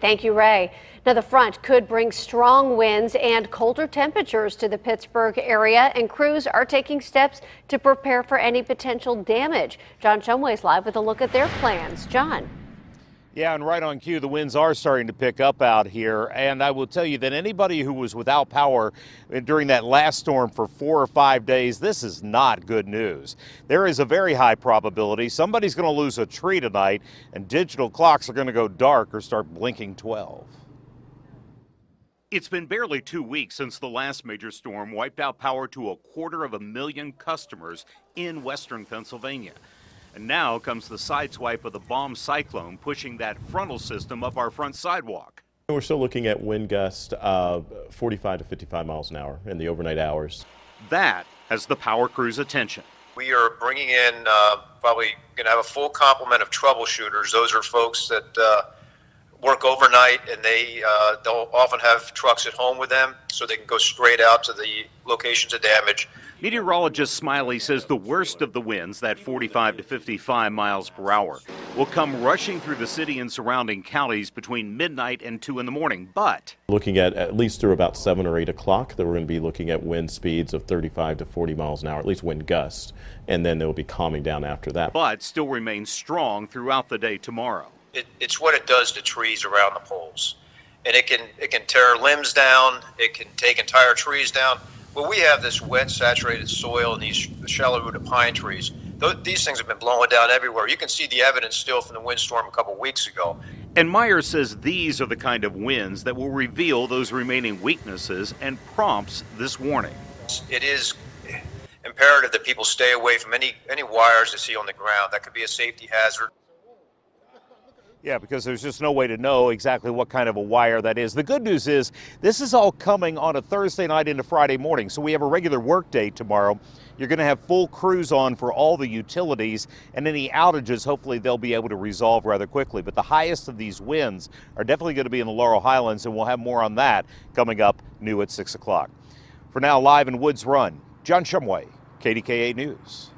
Thank you, Ray. Now, the front could bring strong winds and colder temperatures to the Pittsburgh area, and crews are taking steps to prepare for any potential damage. John Shumway's live with a look at their plans. John. Yeah, and right on cue, the winds are starting to pick up out here. And I will tell you that anybody who was without power during that last storm for 4 or 5 days, this is not good news. There is a very high probability somebody's going to lose a tree tonight, and digital clocks are going to go dark or start blinking 12. It's been barely 2 weeks since the last major storm wiped out power to 250,000 customers in western Pennsylvania. And now comes the sideswipe of the bomb cyclone, pushing that frontal system up our front sidewalk. We're still looking at wind gusts of 45 to 55 miles an hour in the overnight hours. That has the power crew's attention. We are bringing in probably going to have a full complement of troubleshooters. Those are folks that work overnight, and they'll often have trucks at home with them, so they can go straight out to the locations of damage. Meteorologist Smiley says the worst of the winds, that 45 to 55 miles per hour, will come rushing through the city and surrounding counties between midnight and 2 in the morning. But looking at least through about 7 or 8 o'clock, that we're going to be looking at wind speeds of 35 to 40 miles an hour, at least wind gusts, and then they'll be calming down after that. But still remain strong throughout the day tomorrow. It's what it does to trees around the poles, and it can tear limbs down. It can take entire trees down. Well, we have this wet, saturated soil and these shallow-rooted pine trees. These things have been blowing down everywhere. You can see the evidence still from the windstorm a couple weeks ago. And Myers says these are the kind of winds that will reveal those remaining weaknesses and prompts this warning. It is imperative that people stay away from any wires they see on the ground. That could be a safety hazard. Yeah, because there's just no way to know exactly what kind of a wire that is. The good news is this is all coming on a Thursday night into Friday morning, so we have a regular work day tomorrow. You're going to have full crews on for all the utilities, and any outages, hopefully they'll be able to resolve rather quickly. But the highest of these winds are definitely going to be in the Laurel Highlands, and we'll have more on that coming up new at 6 o'clock. For now, live in Woods Run, John Shumway, KDKA News.